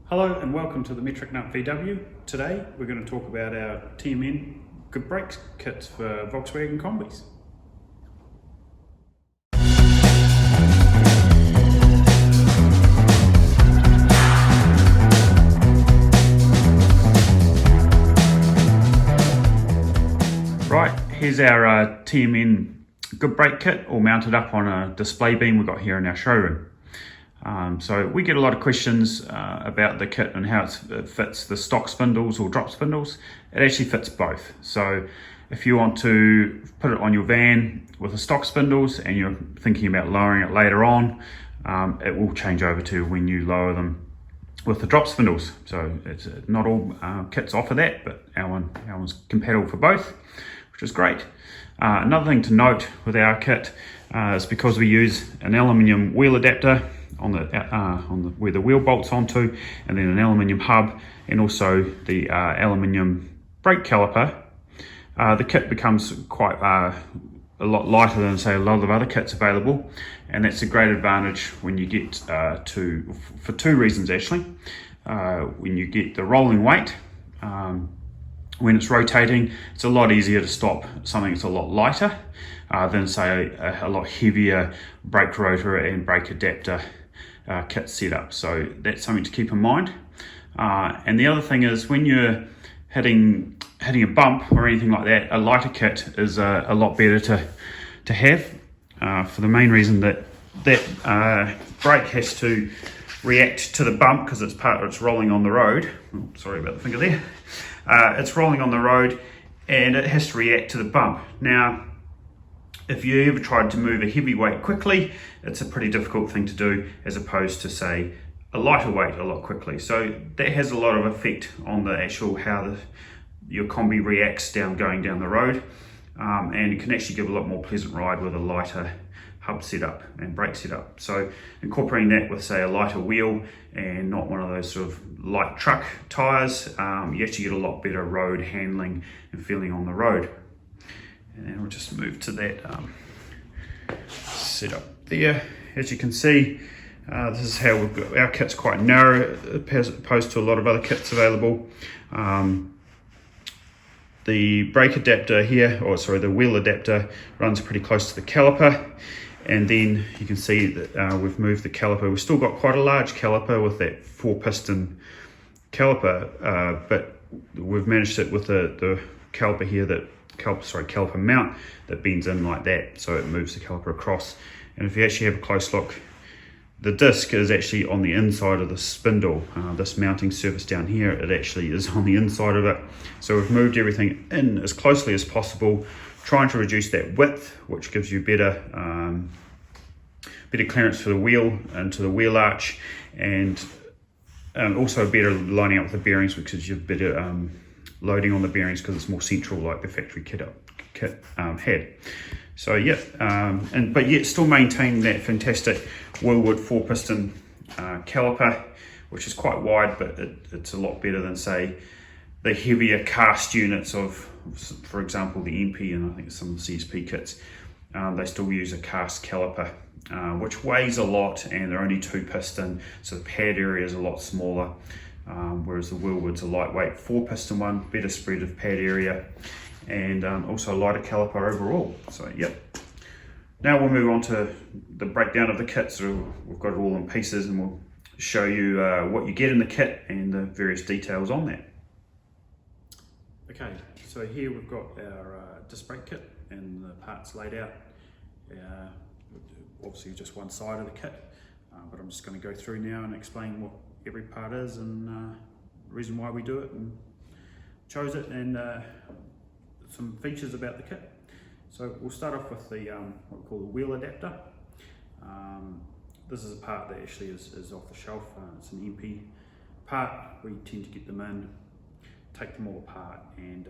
Hello and welcome to the Metric Nut VW. Today we're going to talk about our TMN good brakes kits for Volkswagen Kombis. Right, here's our TMN good brake kit all mounted up on a display beam we've got here in our showroom. So we get a lot of questions about the kit and how it fits the stock spindles or drop spindles. It actually fits both. So if you want to put it on your van with the stock spindles and you're thinking about lowering it later on, it will change over to when you lower them with the drop spindles. So it's not all kits offer that, but our one's compatible for both, which is great. Another thing to note with our kit is because we use an aluminium wheel adapter on the where the wheel bolts onto, and then an aluminium hub, and also the aluminium brake caliper, the kit becomes quite a lot lighter than, say, a lot of other kits available, and that's a great advantage when you get for two reasons actually. When you get the rolling weight, when it's rotating, it's a lot easier to stop something that's a lot lighter than, say, a lot heavier brake rotor and brake adapter kit setup. So that's something to keep in mind. And the other thing is, when you're hitting a bump or anything like that, a lighter kit is a lot better to have, for the main reason that brake has to react to the bump because it's rolling on the road. Oh, sorry about the finger there. It's rolling on the road and it has to react to the bump. Now, if you ever tried to move a heavy weight quickly, it's a pretty difficult thing to do as opposed to, say, a lighter weight a lot quickly. So that has a lot of effect on the actual how your Kombi reacts going down the road, and it can actually give a lot more pleasant ride with a lighter hub setup and brake setup. So incorporating that with, say, a lighter wheel and not one of those sort of light truck tires, you actually get a lot better road handling and feeling on the road. And then we'll just move to that setup there. As you can see, this is how we've got our kit's quite narrow as opposed to a lot of other kits available. The brake adapter here, or sorry, the wheel adapter runs pretty close to the caliper. And then you can see that we've moved the caliper. We've still got quite a large caliper with that 4-piston caliper, but we've managed it with the caliper here, caliper mount that bends in like that, so it moves the caliper across. And if you actually have a close look, the disc is actually on the inside of the spindle. This mounting surface down here, it actually is on the inside of it. So we've moved everything in as closely as possible, trying to reduce that width, which gives you better clearance for the wheel into the wheel arch, and also better lining up with the bearings because you've better loading on the bearings because it's more central like the factory kit had. So yeah, but yet still maintaining that fantastic Wilwood 4-piston caliper, which is quite wide, but it's a lot better than, say, the heavier cast units of, for example, the MP and I think some of the CSP kits. They still use a cast caliper, which weighs a lot, and they're only 2-piston, so the pad area is a lot smaller. Whereas the Wilwood's a lightweight 4-piston one, better spread of pad area, and also a lighter caliper overall. So yep. Now we'll move on to the breakdown of the kit. So we've got it all in pieces, and we'll show you what you get in the kit and the various details on that. Okay, so here we've got our disc brake kit and the parts laid out. Obviously just one side of the kit, but I'm just going to go through now and explain what every part is and the reason why we do it and chose it, and some features about the kit. So we'll start off with the what we call the wheel adapter. This is a part that actually is off the shelf. It's an MP part. We tend to get them in, take them all apart, and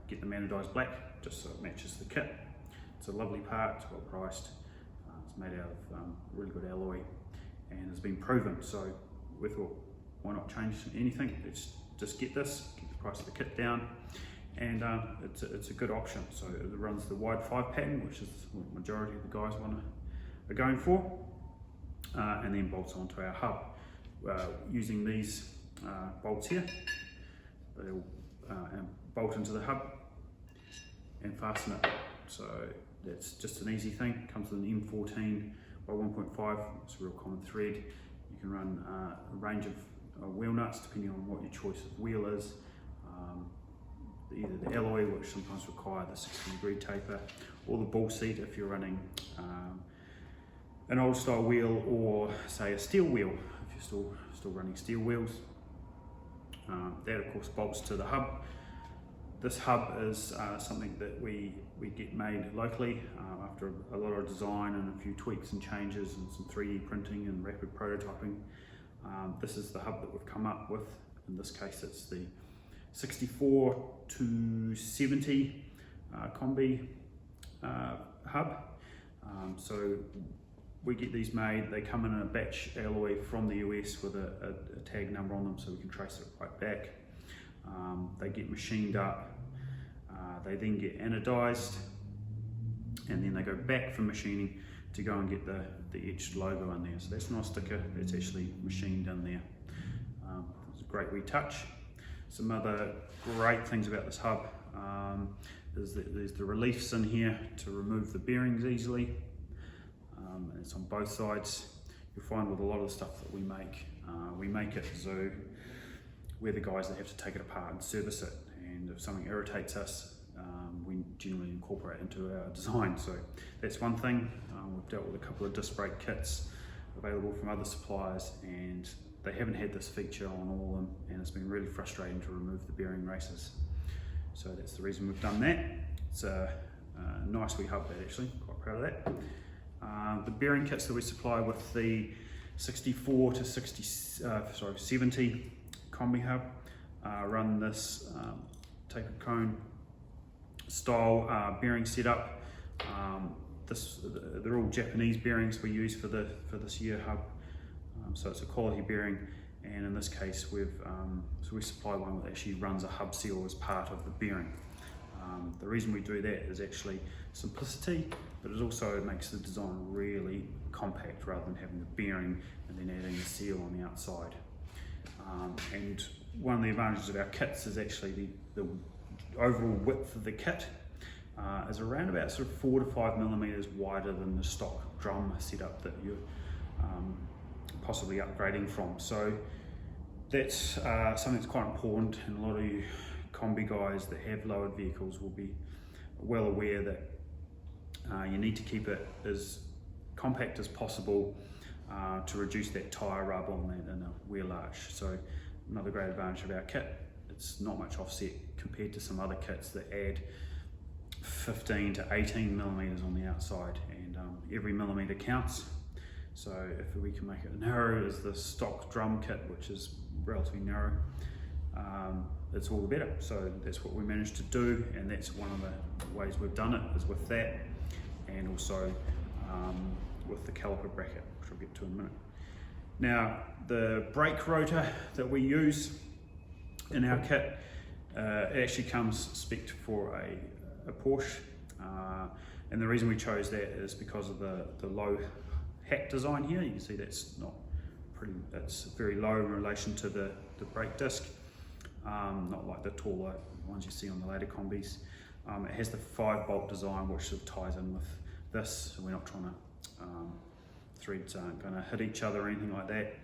get them anodized black just so it matches the kit. It's a lovely part, it's well priced, it's made out of really good alloy and has been proven. So we thought, why not change anything? Let's just get the price of the kit down, and it's a good option. So it runs the wide 5 pattern, which is what the majority of the guys are going for, and then bolts onto our hub. Using these bolts here. They'll bolt into the hub and fasten it. So that's just an easy thing. Comes with an M14 by 1.5. It's a real common thread. You can run a range of wheel nuts depending on what your choice of wheel is. Either the alloy, which sometimes require the 60-degree taper, or the ball seat if you're running an old style wheel, or say a steel wheel if you're still running steel wheels. That of course bolts to the hub. This hub is something that we get made locally after a lot of design and a few tweaks and changes and some 3D printing and rapid prototyping. This is the hub that we've come up with. In this case it's the 64 to 70 Kombi hub. So we get these made. They come in a batch alloy from the US with a tag number on them, so we can trace it right back. They get machined up. They then get anodized, and then they go back for machining to go and get the etched logo in there. So that's not a sticker, that's actually machined in there. It's a great retouch. Some other great things about this hub is that there's the reliefs in here to remove the bearings easily. And it's on both sides. You'll find with a lot of the stuff that we make it so we're the guys that have to take it apart and service it. And if something irritates us, we generally incorporate it into our design. So that's one thing. We've dealt with a couple of disc brake kits available from other suppliers, and they haven't had this feature on all of them, and it's been really frustrating to remove the bearing races. So that's the reason we've done that. It's a nice wee hub, actually, quite proud of that. The bearing kits that we supply with the 64 to 70 Kombi hub run this tapered cone style bearing setup. They're all Japanese bearings we use for this year hub. So it's a quality bearing, and in this case we supply one that actually runs a hub seal as part of the bearing. The reason we do that is actually simplicity, but it also makes the design really compact rather than having the bearing and then adding the seal on the outside. And one of the advantages of our kits is actually the overall width of the kit is around about sort of 4 to 5 millimeters wider than the stock drum setup that you're possibly upgrading from. So that's something that's quite important, and a lot of you Kombi guys that have lowered vehicles will be well aware that you need to keep it as compact as possible to reduce that tyre rub on that in a wheel arch. So another great advantage of our kit, it's not much offset compared to some other kits that add 15 to 18 millimeters on the outside, and every millimeter counts. So if we can make it narrow as the stock drum kit, which is relatively narrow, it's all the better. So that's what we managed to do, and that's one of the ways we've done it, is with that, and also with the caliper bracket, which I'll get to in a minute. Now, the brake rotor that we use in our kit actually comes spec'd for a Porsche, and the reason we chose that is because of the low hack design here. You can see that's it's very low in relation to the brake disc, not like the taller ones you see on the later Kombis. It has the 5-bolt design, which sort of ties in with this, so we're not trying to threads aren't going to hit each other or anything like that.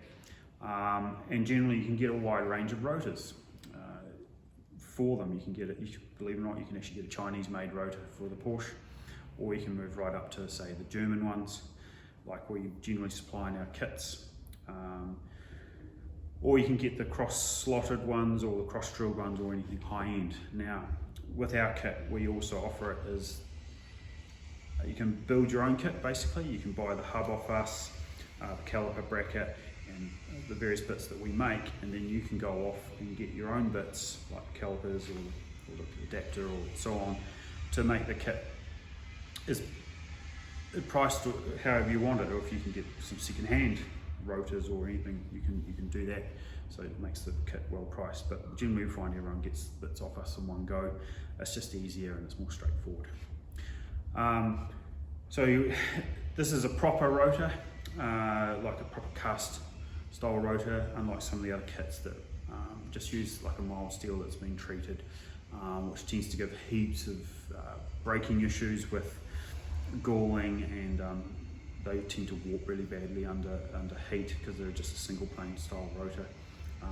And generally you can get a wide range of rotors for them. You can get it, believe it or not, you can actually get a Chinese made rotor for the Porsche, or you can move right up to, say, the German ones like we generally supply in our kits, or you can get the cross slotted ones or the cross drilled ones or anything high end. Now with our kit we also offer it as you can build your own kit. Basically you can buy the hub off us, the caliper bracket and the various bits that we make, and then you can go off and get your own bits like the calipers or the adapter or so on to make the kit is priced however you want it, or if you can get some second-hand rotors or anything, you can do that. So it makes the kit well priced, but generally we find everyone gets bits off us in one go. It's just easier and it's more straightforward. So this is a proper rotor, like a proper cast style rotor, unlike some of the other kits that just use like a mild steel that's been treated, which tends to give heaps of braking issues with galling, and they tend to warp really badly under heat because they're just a single plane style rotor,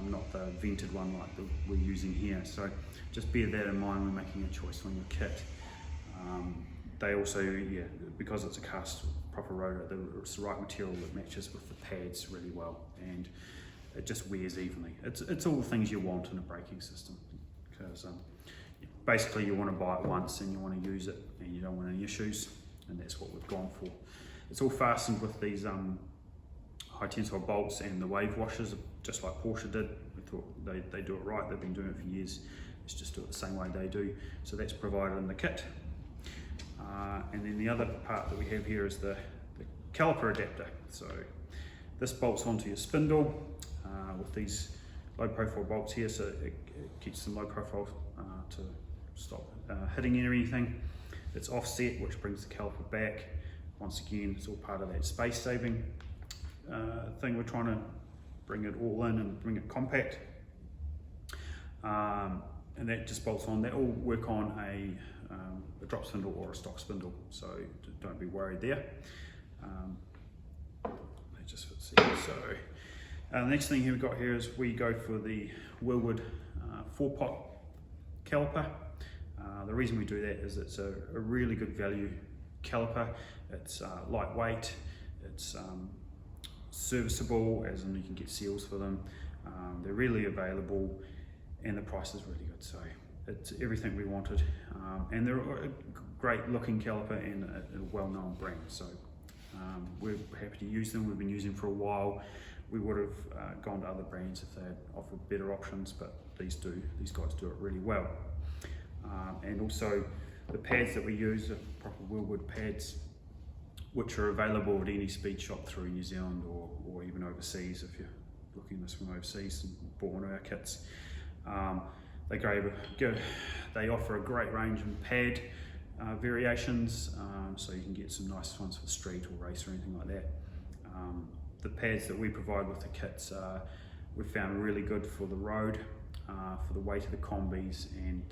not the vented one like we're using here. So just bear that in mind when making a choice on your kit. They also, because it's a cast proper rotor, it's the right material that matches with the pads really well, and it just wears evenly. It's all the things you want in a braking system, because basically you want to buy it once and you want to use it and you don't want any issues, and that's what we've gone for. It's all fastened with these high tensile bolts and the wave washers, just like Porsche did. We thought they do it right, they've been doing it for years. Let's just do it the same way they do. So that's provided in the kit. And then the other part that we have here is the caliper adapter. So this bolts onto your spindle with these low profile bolts here, so it keeps them low profile to stop hitting anything. It's offset, which brings the caliper back. Once again, it's all part of that space saving thing. We're trying to bring it all in and bring it compact. And that just bolts on. That will work on a drop spindle or a stock spindle, so don't be worried there. They just fits here. So the next thing here we got here is we go for the Wheelie 4-pot caliper. The reason we do that is it's a really good value caliper. It's lightweight, it's serviceable, as in you can get seals for them. They're really available, and the price is really good. So it's everything we wanted, and they're a great looking caliper and a well-known brand. So we're happy to use them. We've been using them for a while. We would have gone to other brands if they had offered better options, but these guys do it really well. And also the pads that we use are proper Wheelie pads, which are available at any speed shop through New Zealand or even overseas if you're looking at this from overseas and bought one of our kits. They offer a great range of pad variations, so you can get some nice ones for street or race or anything like that. The pads that we provide with the kits we've found really good for the road, for the weight of the Kombis, and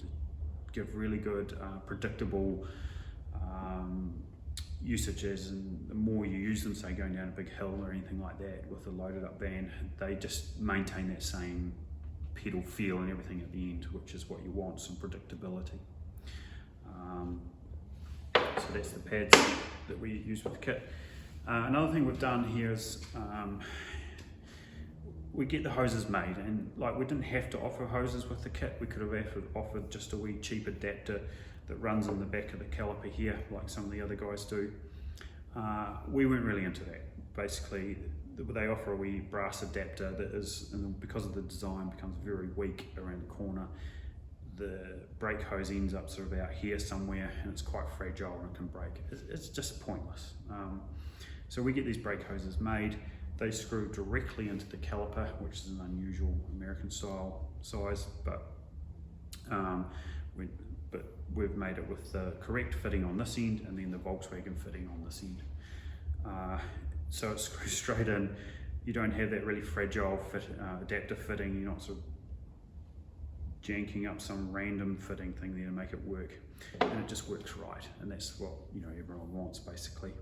give really good predictable usages. And the more you use them, say going down a big hill or anything like that with a loaded up van, they just maintain that same pedal feel and everything at the end, which is what you want, some predictability. So that's the pads that we use with the kit. Another thing we've done here is we get the hoses made, and like we didn't have to offer hoses with the kit. We could have offered just a wee cheap adapter that runs in the back of the caliper here, like some of the other guys do. We weren't really into that. Basically, they offer a wee brass adapter that is, and because of the design, becomes very weak around the corner. The brake hose ends up sort of about here somewhere, and it's quite fragile and can break. It's just pointless. So we get these brake hoses made. They screw directly into the caliper, which is an unusual American style size, but we've made it with the correct fitting on this end and then the Volkswagen fitting on this end. So it screws straight in. You don't have that really fragile adapter fitting. You're not sort of janking up some random fitting thing there to make it work, and it just works right, and that's what everyone wants basically.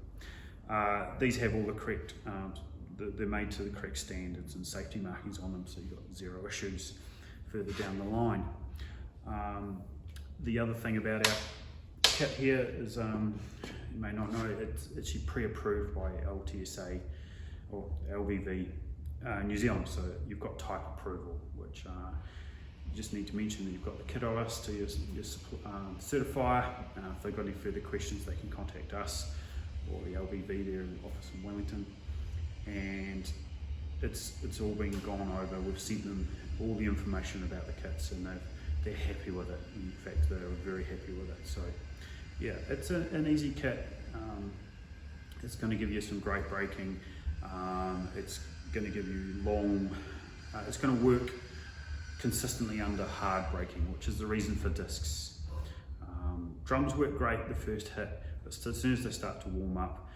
These have all the correct, they're made to the correct standards and safety markings on them, so you've got zero issues further down the line. The other thing about our kit here is, you may not know, it's actually pre-approved by LTSA or LVV New Zealand, so you've got type approval, which you just need to mention that you've got the kit of us to your certifier. If they've got any further questions, they can contact us or the LVV there in the office in Wellington. And it's all been gone over. We've sent them all the information about the kits, and they're happy with it. In fact, they're very happy with it. So yeah, it's an easy kit. It's going to give you some great braking. It's going to give you it's going to work consistently under hard braking, which is the reason for discs. Drums work great the first hit, but as soon as they start to warm up,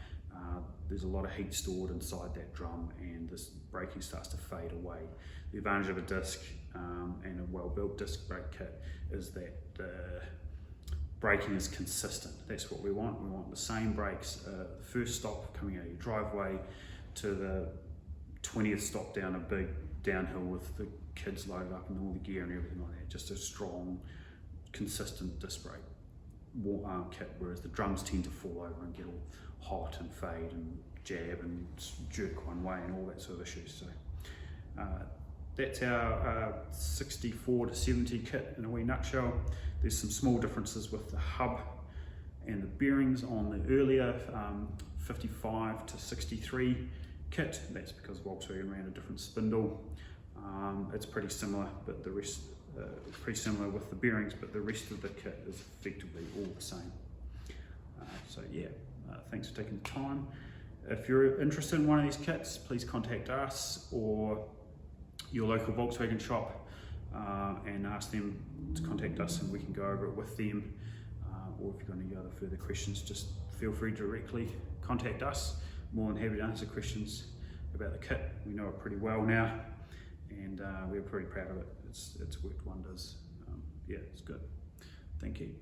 there's a lot of heat stored inside that drum, and this braking starts to fade away. The advantage of a disc and a well-built disc brake kit is that the braking is consistent. That's what we want. We want the same brakes, the first stop coming out of your driveway to the 20th stop down a big downhill with the kids loaded up and all the gear and everything like that. Just a strong, consistent disc brake kit, whereas the drums tend to fall over and get all hot and fade and jab and jerk one way and all that sort of issues. So that's our 64 to 70 kit in a wee nutshell. There's some small differences with the hub and the bearings on the earlier 55 to 63 kit. That's because Volkswagen ran a different spindle. It's pretty similar, but the rest pretty similar with the bearings, but the rest of the kit is effectively all the same. So yeah, thanks for taking the time. If you're interested in one of these kits, please contact us or your local Volkswagen shop and ask them to contact us, and we can go over it with them. Or if you've got any other further questions, just feel free to directly contact us. More than happy to answer questions about the kit. We know it pretty well now, and we're pretty proud of it. It's worked wonders. Yeah, it's good. Thank you.